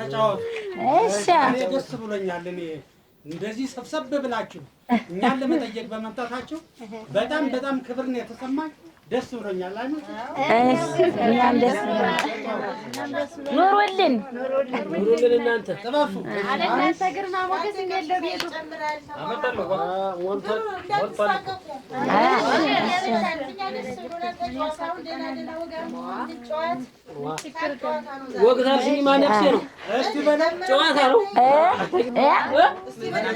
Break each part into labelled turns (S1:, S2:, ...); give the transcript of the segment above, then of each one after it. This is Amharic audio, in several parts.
S1: ተጫወቱ።
S2: እሺ
S1: እኔ ደስ ብሎኛል። እኔ እንደዚህ ሰብሰብ ብላችሁ እኛን ለመጠየቅ በመምጣታችሁ በጣም በጣም ክብር ነው የተሰማኝ። ደስ ብሎኛል።
S2: እኛም ደስ ኑሩልን
S3: እናንተ
S1: ጥበፉ
S4: እናንተ ግርማ ሞገስ እንደለው ቤቱ
S3: አመጣለሁ ወንተል ወግታል ሲኒማ ነፍሴ ነው።
S1: እስቲ በለው
S3: ጨዋታ ነው።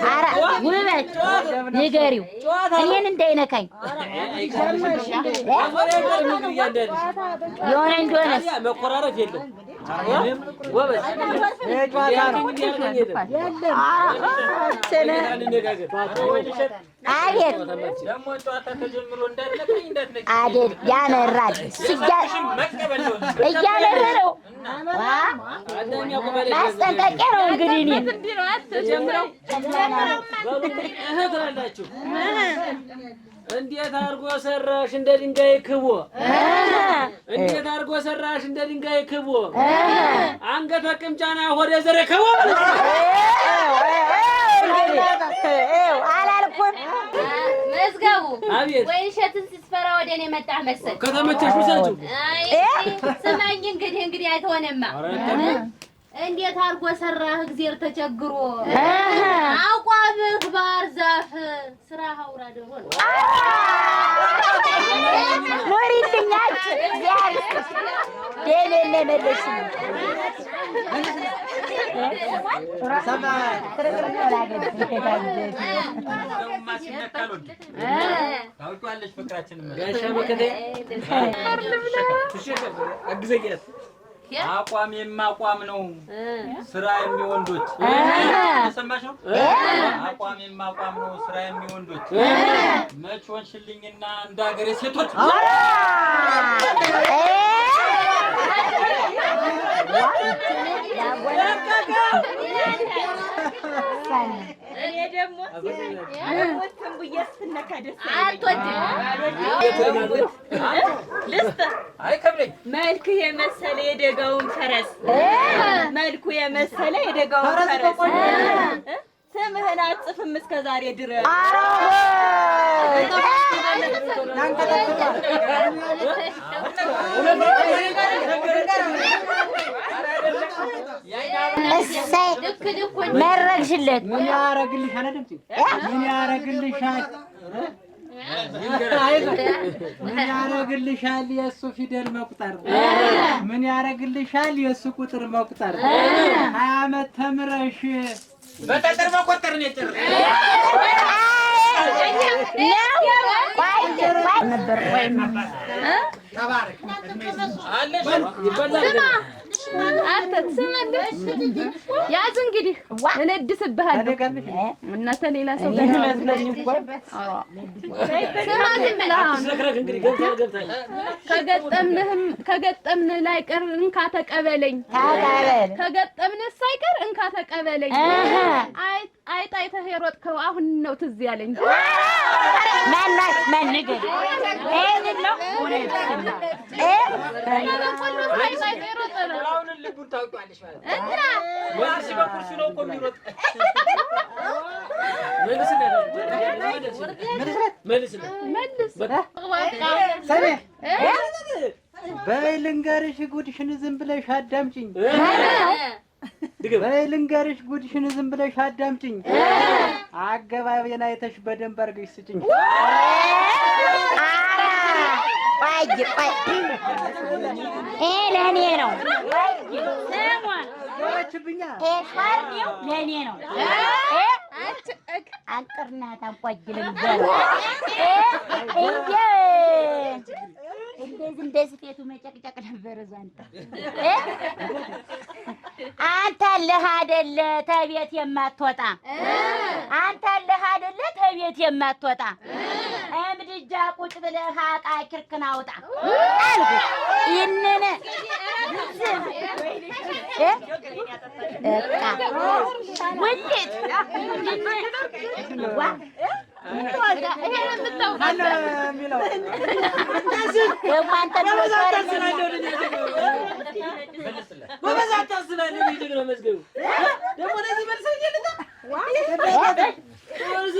S2: ኧረ ውበት ንገሪው እኔን እንዳይነካኝ የሆነ እንደሆነ
S3: መኮራረፍ የለም። ወበዝ
S2: አቤት አይደል ያመራል እያመረረው ማስጠንቀቂያ ነው እንግዲህ እኔ
S3: እንዴት አድርጎ ሰራሽ እንደ ድንጋይ ክቦ እንዴት አድርጎ ሰራሽ እንደ ድንጋይ ክቦ አንገተ ቅምጫና ሆደ ዘረከቦ
S2: አላልኩም
S4: መዝገቡ
S3: አቤት
S4: ወይ እሸትን ስትፈራ ወደ እኔ መጣህ መሰል
S3: ከተመቸሽ ውሰጂው
S4: ስማኝ እንግዲህ አይተሆነማ እንዴት አድርጎ ሰራህ እግዚአብሔር ተቸግሮ አቋምህ ባህር ዛፍ ስራ ሀውራ ደሆ
S2: ኖሪልኛች እግዚአብሔር ደሌለ መለሽ
S5: አቋም የማቋም ነው ስራ የሚወንዶች ተሰማሽ ነው። አቋም የማቋም ነው ስራ የሚወንዶች መች ሆንሽልኝና እንደ ሀገሬ ሴቶች
S4: እኔ ደግሞ ወጥተን ብየስነካ ደስ መልክ የመሰለ የደጋውን ፈረስ መልኩ የመሰለ የደጋውን ፈረስ ስምህን አጽፍም እስከ ዛሬ ድረስ
S2: መረግሽለት
S1: ምን ያረግልሻል? ምን ያረግልሻል? ምን ያረግልሻል? የእሱ ፊደል መቁጠር ምን ያረግልሻል? የእሱ ቁጥር መቁጠር 20 ዓመት ተምረሽ በጠጠር መቆጠር ነው የጠር
S2: ነበር ወይም
S1: ተባረክ
S5: አለሽ
S4: አንተ ትሰማለህ? ያዝ እንግዲህ እነድስብሃለሁ እናንተ ሌላ ሰው ጋር ስለኝ እኮ ከገጠምን ላይ ቀር እንካ ተቀበለኝ ከገጠምን ሳይቀር እንካ ተቀበለኝ አይጣይተህ የሮጥከው አሁን ነው ትዝ ያለኝ
S2: ማናት ማንገድ ይሄን ነው
S5: አሁን ልቡን ታውቂዋለሽ ማለት እንትና ወርሲ በኩርሲ ነው እኮ የሚሮጥ መልስ
S1: በይ ልንገርሽ ጉድሽን ዝም ብለሽ አዳምጪኝ በይ ልንገርሽ ጉድሽን ዝም ብለሽ አዳምጪኝ አገባቤን አይተሽ በደንብ አድርገሽ ስጭኝ
S2: ለእኔ ነው ለእኔ ነው አንቅርናት አንቋጅልም እንደዚህ እንደ ስፌቱ መጨቅጨቅ ነበር ዛንተ አንተ አለህ አይደለ ተቤት የማትወጣ አንተ አለህ አይደለ ተቤት የማትወጣ እምድጃ ቁጭ ብለህ አቃቂርክን አውጣ አልኩ ይነነ ወዴት ዋ
S3: ነው መዝገቡ ደግሞ ለዚህ መልሰኝ ይልታ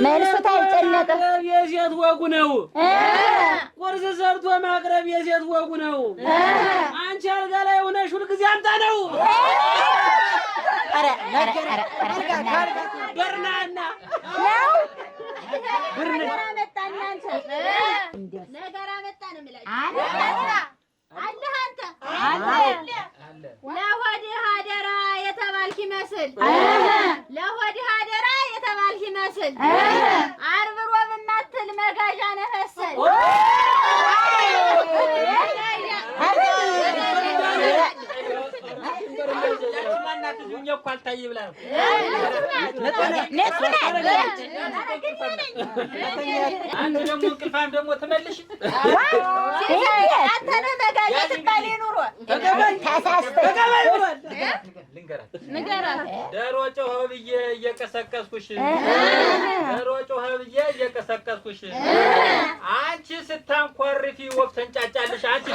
S2: መልሱ ታልጨነቀ
S3: የሴት ወጉ ነው። ቁርስ ሰርቶ ማቅረብ የሴት ወጉ ነው። አንቺ አልጋ ላይ ሆነሽ ሁልጊዜ አምጣ ነው።
S2: ኧረ
S3: በርናና
S2: ነው
S6: ነገር አመጣን አንተ ነገር አመጣን እምላችሁ አለህ አንተ ለሆድህ አደራ የተባልክ ይመስል ለሆድህ አደራ የተባልክ ይመስል ዓርብ ሮብ የማትል መጋዣ ነህ መሰል
S5: ደግሞ ትመልሽ ዶሮ ጮኸ ብዬ እየቀሰቀስኩሽ አንቺ ስታንኳርፊ ወፍ ተንጫጫልሽ አንቺ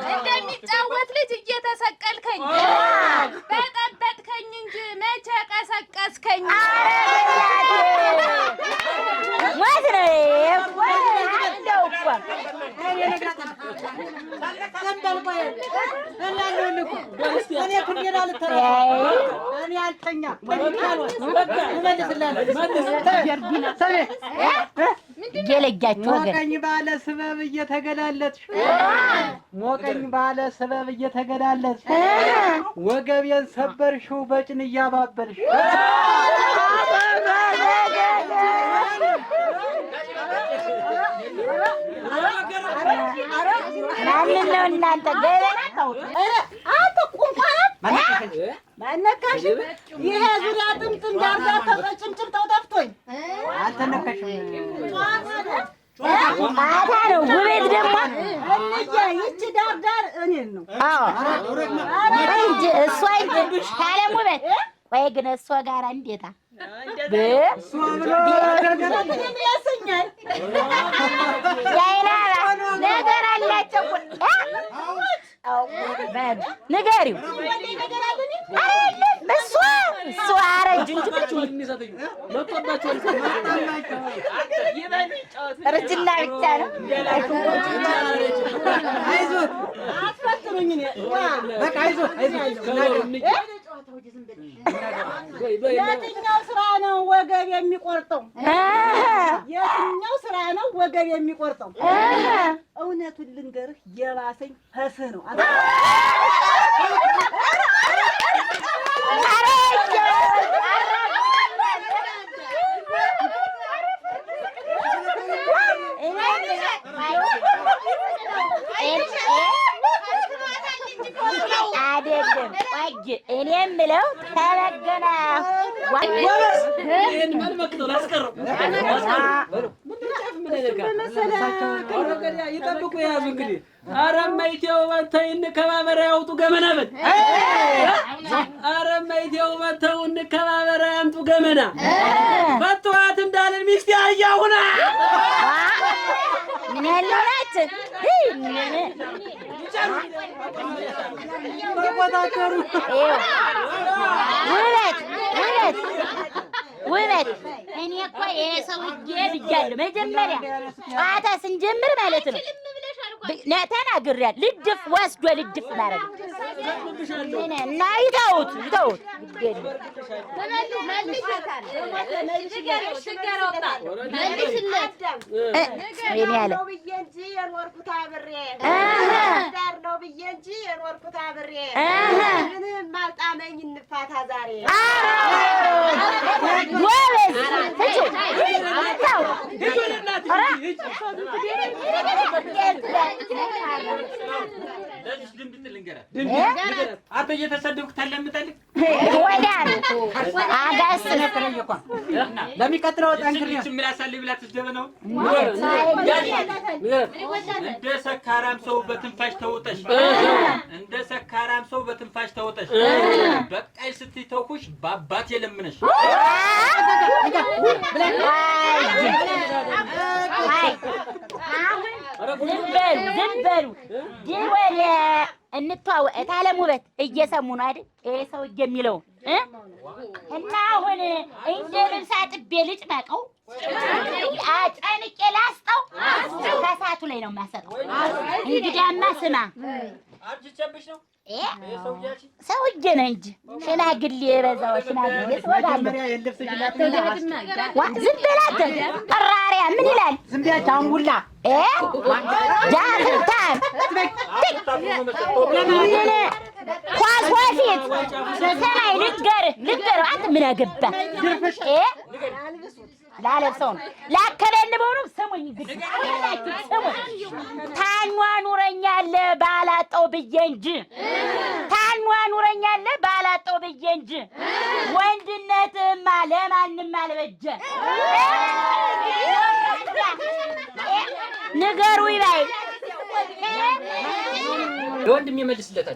S4: እንደሚጫወት ልጅ እየተሰቀልከኝ በጠበጥከኝ እንጂ መቼ ቀሰቀስከኝ?
S1: ሞቀኝ ባለ ስበብ እየተገላለጥሽ ወገቤን ሰበርሽው በጭን እያባበልሽ
S2: ማንን ነው እናንተ ገበና ታውቁ?
S6: አንተ ቁንቋን ማነካሽ? ይሄ ዙሪያ ጥምጥም ዳርዳር ተጭምጭም ተውጠፍቶኝ
S1: አልተነካሽም።
S2: ማታ ነው ጉቤት ደግሞ
S6: እንያ ይቺ ዳርዳር እኔን ነው።
S2: አዎ እንጂ እሷ ታለም ውበት ወይ ግን እሷ ጋር እንዴታ
S6: ያሰኛል
S2: ያይናራ ነገር አላቸው ንገሪው እሱ አረጁ እርጅና ብቻ ነው።
S1: አይዞት
S6: አትፈትኑኝ
S1: በቃ
S6: የትኛው ስራ ነው ወገብ የሚቆርጠው? የትኛው ስራ ነው ወገብ የሚቆርጠው? እውነቱን ልንገርህ የባሰኝ ፈስህ ነው።
S2: አይደለም እኔ የምለው ተበገና
S3: ይጠብቁ ያዙ እንግዲህ ኧረ እማይቴው መተው እንከባበረ ያውጡ ገመና በል ኧረ እማይቴው መተው እንከባበረ ያምጡ ገመና ፈትዋት እንዳልን ሚስቴ አህያ ሁና
S2: ምን ያለው ናት ውበት እኔ እኮ የሰውዬ ብያለሁ መጀመሪያ ጨዋታ ስንጀምር ማለት ነው ተናግሬያለሁ። ልድፍ ወስዶ ልድፍ ማድረግ እና ይተውት
S5: አንተ እየተሰደብክ ታለምጣለህ
S2: ወዳን አጋስ
S1: ለሚቀጥለው ጠንክሬ
S3: ምላሳልኝ ብላ ትደበነው እንደ ሰካራም ሰው በትንፋሽ ተውጠሽ በቃይ ስትይ ተውኩሽ በአባቴ ለምነሽ
S2: ዝም በሉ ዲወል እንተዋወቅ ታለም ውበት እየሰሙ ነው አይደል ይሄ ሰውዬ የሚለው እና አሁን እንደ ልብስ አጥቤ ልጭመቀው አጨንቄ ላስጠው ከሳቱ ላይ ነው የማሰጠው እንግዲያማ ስማ
S5: አርጅቼብሽ ነው
S2: ሰውዬ ነህ እንጂ ሽማግሌ የበዛው ሽማግሌ ዝም በላት ቀራሪያ ምን ይላል
S1: ዝም ብያች አንጉላ
S2: ጃፍርታም ኳስ ወፊት ሰማይ ልንገርህ አንተ ምን አገባህ ላለብሰው ነው ላከለንበው ነው ስሙኝ እንግዲህ ስሙኝ ታኟ ኑረኛለህ ባላጣው ብዬ እንጂ ወንድነትማ ለማንም አልበጀ ንገሩ ይባይ
S5: ለወንድም ይመልስለታል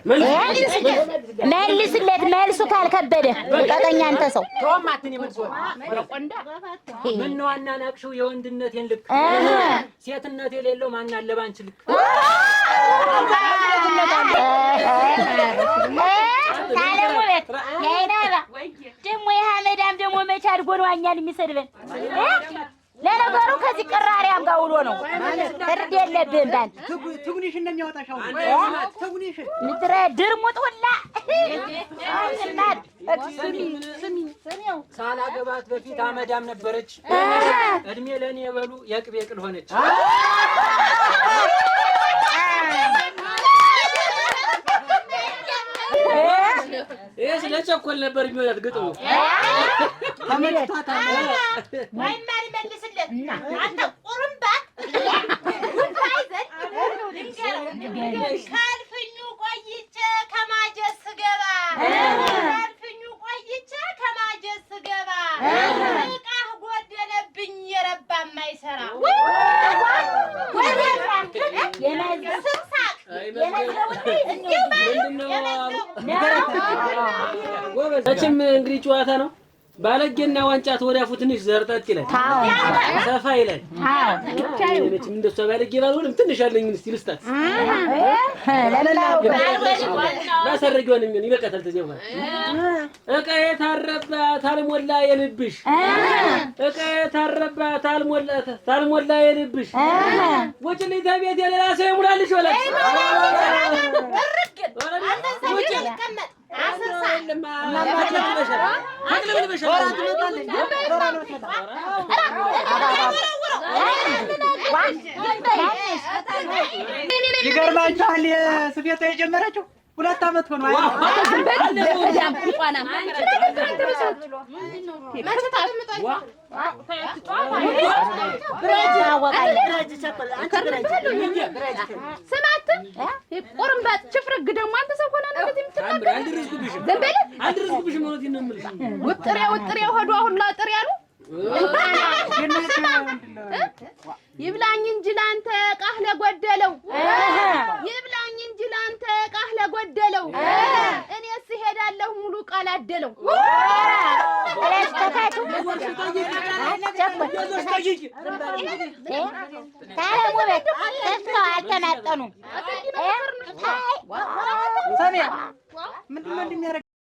S2: መልስለት መልሱ ካልከበደ ቀጠኛ አንተ ሰው
S5: ሮማትን ይመልሰው ወረቆንዳ ምን ነው አናናቅሽው የወንድነቴን ልክ ሴትነት የሌለው ማን አለ ባንቺ ልክ
S2: ታለሙበት ያይናባ ደሞ የሐመዳም ደሞ መች አድጎ ነው እኛን የሚሰድበን ለነገሩ ከዚህ ቀራሪያም ጋር ውሎ ነው እርድ የለብህም ባንተ
S1: ትጉኒሽ እንደሚያወጣሻው ትጉኒሽ
S2: ምድረ ድርሙጥ ሁላ
S5: ሳላገባት በፊት አመዳም ነበረች እድሜ ለኔ የበሉ የቅቤ ቅል ሆነች
S3: እስ ለቸኮል ነበር የሚሆናት ግጥሙ
S1: ተመችቷታል
S2: ማይማሪ መልስለት አንተ ቁርምባት ካልፍኙ ቆይቼ ከማጀስ ገባ እቃህ ጎደለብኝ የረባ ማይሰራ
S3: መቼም እንግዲህ ጨዋታ ነው ባለጌና ዋንጫ ተወዳፉ ትንሽ ዘርጠጥ ይላል ሰፋ ይላል መቼም እንደሷ ባለጌ ባልሆንም ትንሽ አለኝ እስቲ ልስጣት ማሰረጊውን ምን ይበቃታል ተዚያው እቃዬ ታረባት አልሞላ የልብሽ ታልሞላ የልብሽ ወጭልኝ ተቤት የሌላ ሰው ይሙላልሽ ወላጅ
S1: ይገርማችኋል ስፌቷ የጀመረችው 2 አመት ሆኖ
S4: ቁርምባት ችፍርግ ደግሞ አንተ ሰው ሆነ ነው ውጥሬ ሆዶ አሁን ላጥር ያሉ ይብላኝ እንጂ ላንተ ቃህ ለጎደለው እኔስ እሄዳለሁ ሙሉ ቃል አደለው
S2: አልተማጠኑም